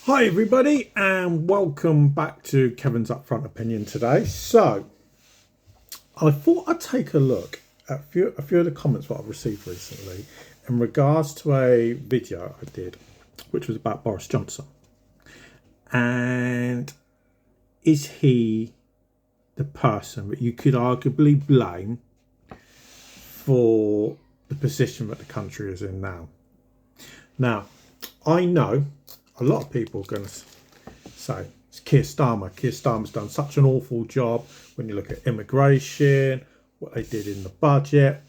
Hi everybody and welcome back to Kevin's Upfront Opinion today. So I thought I'd take a look at a few of the comments that I've received recently in regards to a video I did which was about Boris Johnson. And is he the person that you could arguably blame for the position that the country is in now? Now, I know a lot of people are going to say it's Keir Starmer. Keir Starmer's done such an awful job when you look at immigration, what they did in the budget,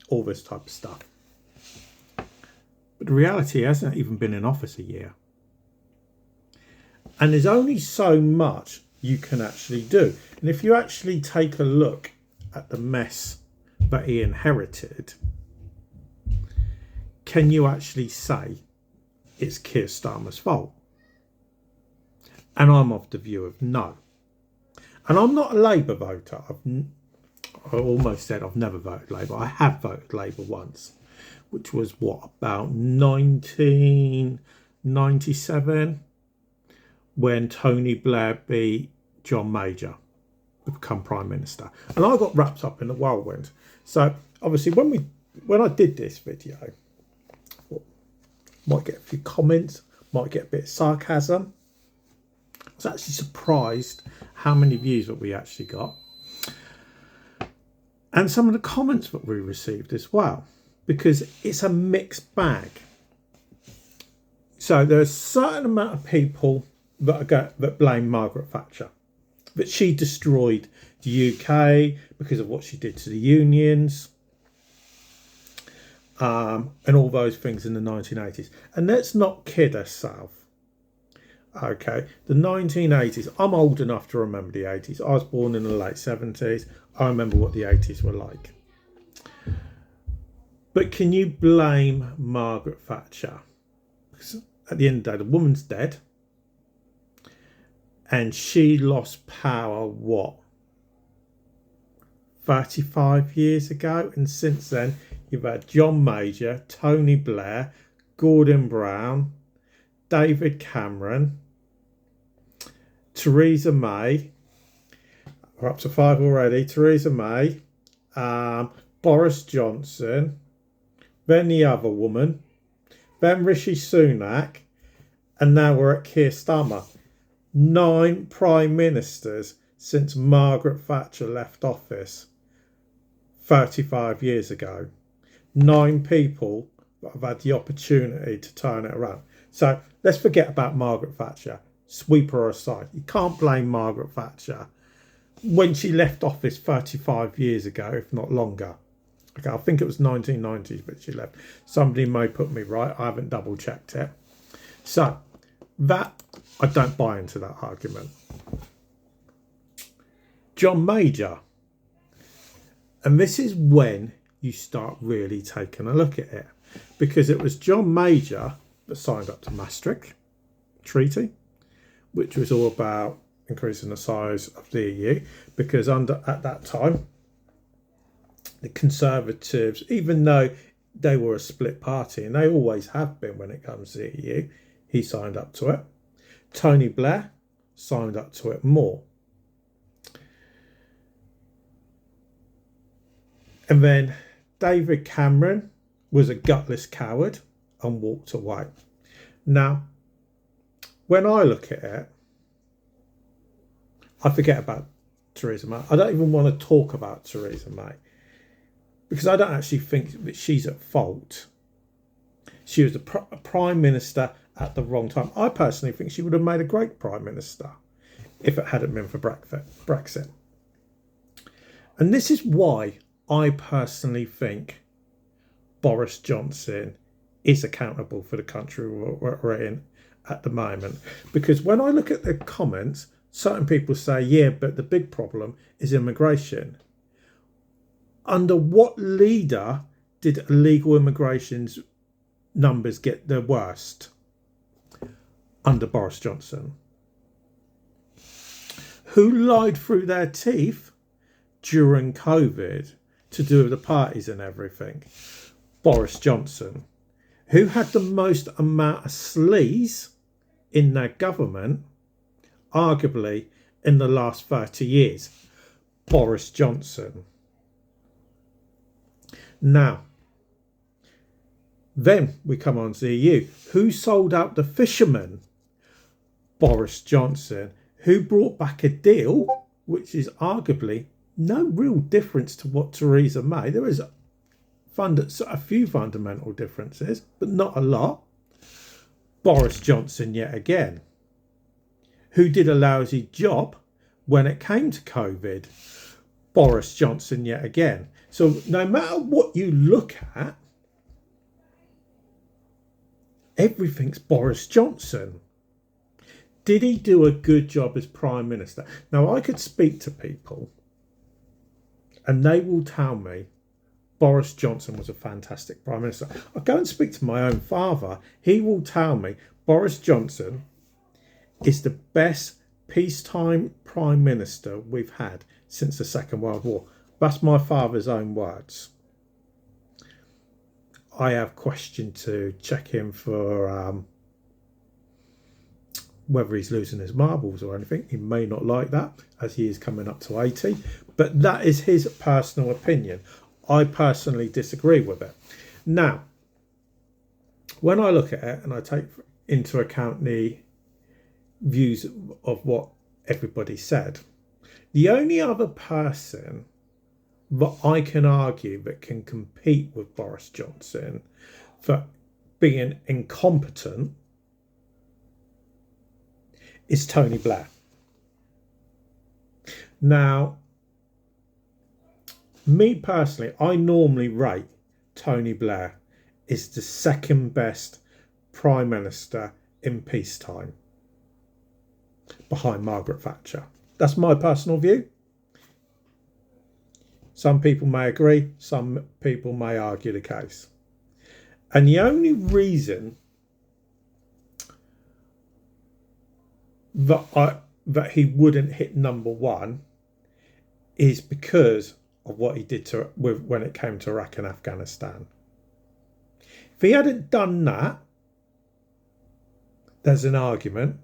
all this type of stuff. But the reality, he hasn't even been in office a year. And there's only so much you can actually do. And if you actually take a look at the mess that he inherited, can you actually say it's Keir Starmer's fault? And I'm of the view of no. And I'm not a Labour voter. I almost said I've never voted Labour. I have voted Labour once, which was about 1997, when Tony Blair beat John Major to become Prime Minister. And I got wrapped up in the whirlwind. So obviously when I did this video, might get a few comments, might get a bit of sarcasm. I was actually surprised how many views that we actually got. And some of the comments that we received as well, because it's a mixed bag. So there's a certain amount of people that blame Margaret Thatcher, that she destroyed the UK because of what she did to the unions. And all those things in the 1980s. And let's not kid ourselves. Okay, the 1980s, I'm old enough to remember the 80s. I was born in the late 70s. I remember what the 80s were like. But can you blame Margaret Thatcher? Because at the end of the day, the woman's dead. And she lost power, 35 years ago? And since then, you've had John Major, Tony Blair, Gordon Brown, David Cameron, Theresa May. We're up to 5 already. Theresa May, Boris Johnson, then the other woman, then Rishi Sunak, and now we're at Keir Starmer. 9 prime ministers since Margaret Thatcher left office 35 years ago. 9 people that have had the opportunity to turn it around. So let's forget about Margaret Thatcher. Sweep her aside. You can't blame Margaret Thatcher when she left office 35 years ago, if not longer. Okay, I think it was 1990s, but she left. Somebody may put me right. I haven't double checked it. So that, I don't buy into that argument. John Major. And this is when you start really taking a look at it, because it was John Major that signed up to Maastricht Treaty, which was all about increasing the size of the EU, because at that time the Conservatives, even though they were a split party, and they always have been when it comes to the EU, he signed up to it. Tony Blair signed up to it more. And then David Cameron was a gutless coward and walked away. Now, when I look at it, I forget about Theresa May. I don't even want to talk about Theresa May, because I don't actually think that she's at fault. She was a prime minister at the wrong time. I personally think she would have made a great prime minister if it hadn't been for Brexit. And this is why I personally think Boris Johnson is accountable for the country we're in at the moment. Because when I look at the comments, certain people say, yeah, but the big problem is immigration. Under what leader did illegal immigration's numbers get the worst? Under Boris Johnson. Who lied through their teeth during COVID to do with the parties and everything? Boris Johnson. Who had the most amount of sleaze in their government, arguably in the last 30 years. Boris Johnson. Now, then we come on to the EU. Who sold out the fishermen? Boris Johnson. Who brought back a deal, which is arguably no real difference to what Theresa May. There is a few fundamental differences, but not a lot. Boris Johnson yet again. Who did a lousy job when it came to COVID? Boris Johnson yet again. So no matter what you look at, everything's Boris Johnson. Did he do a good job as Prime Minister? Now, I could speak to people and they will tell me Boris Johnson was a fantastic Prime Minister. I go and speak to my own father. He will tell me Boris Johnson is the best peacetime Prime Minister we've had since the Second World War. That's my father's own words. I have questioned to check him for whether he's losing his marbles or anything. He may not like that, as he is coming up to 80, but that is his personal opinion. I personally disagree with it. Now, when I look at it and I take into account the views of what everybody said, the only other person that I can argue that can compete with Boris Johnson for being incompetent is Tony Blair. Now, me personally, I normally rate Tony Blair as the second best Prime Minister in peacetime, behind Margaret Thatcher. That's my personal view. Some people may agree, some people may argue the case. And the only reason that he wouldn't hit number one is because of what he did when it came to Iraq and Afghanistan. If he hadn't done that, there's an argument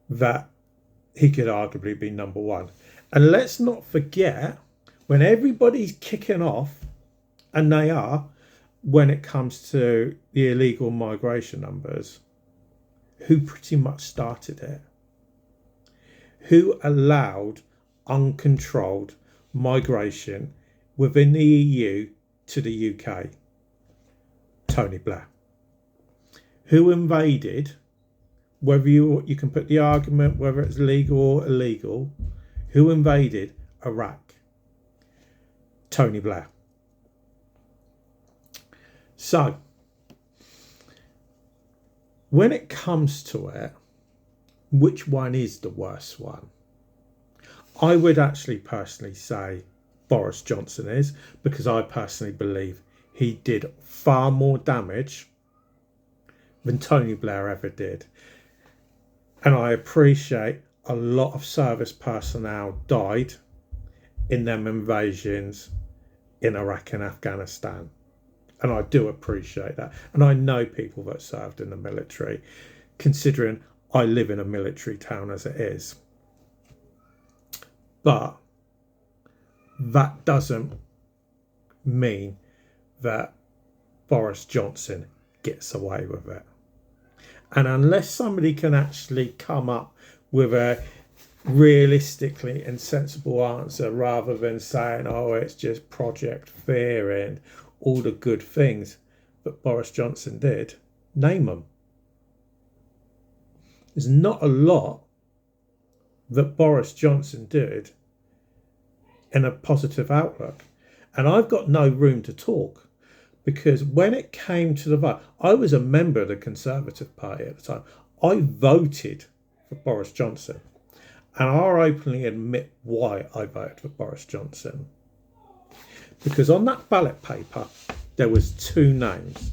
that he could arguably be number one. And let's not forget, when everybody's kicking off, and they are, when it comes to the illegal migration numbers, who pretty much started it? Who allowed uncontrolled migration within the EU to the UK? Tony Blair. Who invaded, whether you can put the argument whether it's legal or illegal, who invaded Iraq? Tony Blair. So, when it comes to it, which one is the worst one? I would actually personally say Boris Johnson is, because I personally believe he did far more damage than Tony Blair ever did. And I appreciate a lot of service personnel died in them invasions in Iraq and Afghanistan. And I do appreciate that. And I know people that served in the military, considering I live in a military town as it is. But that doesn't mean that Boris Johnson gets away with it. And unless somebody can actually come up with a realistically and sensible answer, rather than saying, oh, it's just Project Fear and all the good things that Boris Johnson did, name them. There's not a lot that Boris Johnson did in a positive outlook. And I've got no room to talk, because when it came to the vote, I was a member of the Conservative Party at the time. I voted for Boris Johnson. And I'll openly admit why I voted for Boris Johnson. Because on that ballot paper, there was two names.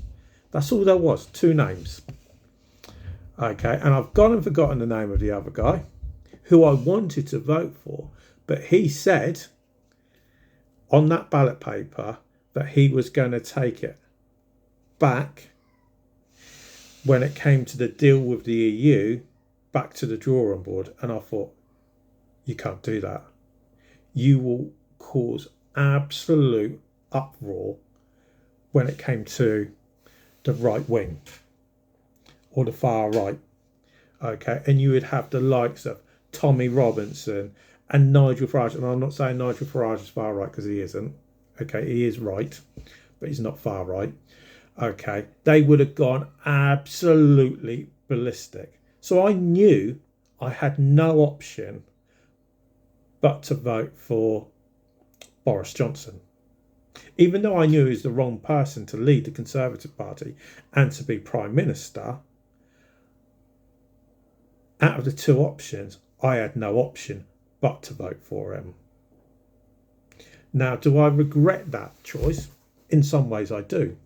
That's all there was, two names. Okay, and I've gone and forgotten the name of the other guy who I wanted to vote for. But he said on that ballot paper that he was going to take it back when it came to the deal with the EU, back to the drawing board. And I thought, you can't do that. You will cause absolute uproar when it came to the right wing or the far right. Okay, and you would have the likes of Tommy Robinson and Nigel Farage. And I'm not saying Nigel Farage is far right, because he isn't. Okay, he is right, but he's not far right. Okay, they would have gone absolutely ballistic. So I knew I had no option but to vote for Boris Johnson. Even though I knew he was the wrong person to lead the Conservative Party and to be Prime Minister, out of the two options, I had no option but to vote for him. Now, do I regret that choice? In some ways I do.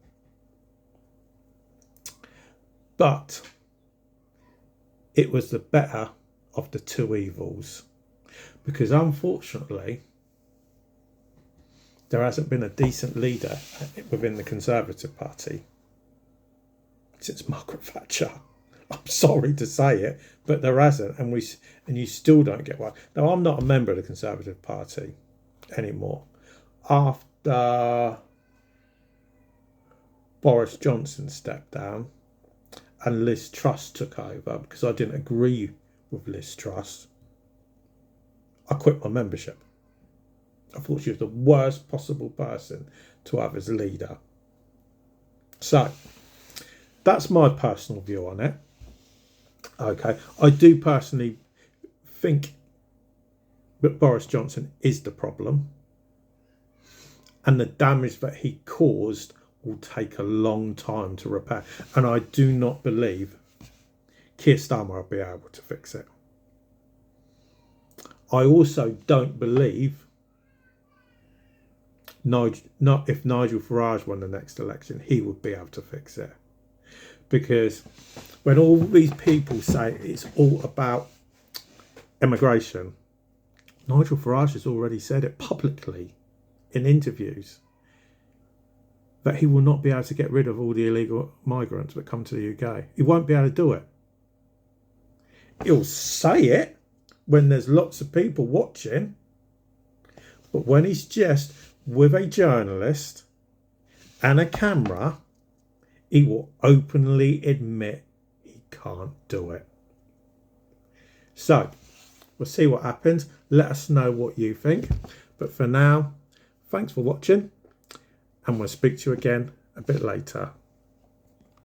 But it was the better of the two evils. Because unfortunately, there hasn't been a decent leader within the Conservative Party since Margaret Thatcher. I'm sorry to say it, but there hasn't, and you still don't get one. Now, I'm not a member of the Conservative Party anymore. After Boris Johnson stepped down and Liz Truss took over, because I didn't agree with Liz Truss, I quit my membership. I thought she was the worst possible person to have as leader. So, that's my personal view on it. Okay, I do personally think that Boris Johnson is the problem, and the damage that he caused will take a long time to repair. And I do not believe Keir Starmer will be able to fix it. I also don't believe if Nigel Farage won the next election, he would be able to fix it. Because when all these people say it's all about immigration, Nigel Farage has already said it publicly in interviews that he will not be able to get rid of all the illegal migrants that come to the UK. He won't be able to do it. He'll say it when there's lots of people watching, but when he's just with a journalist and a camera, he will openly admit he can't do it. So, we'll see what happens. Let us know what you think. But for now, thanks for watching, and we'll speak to you again a bit later.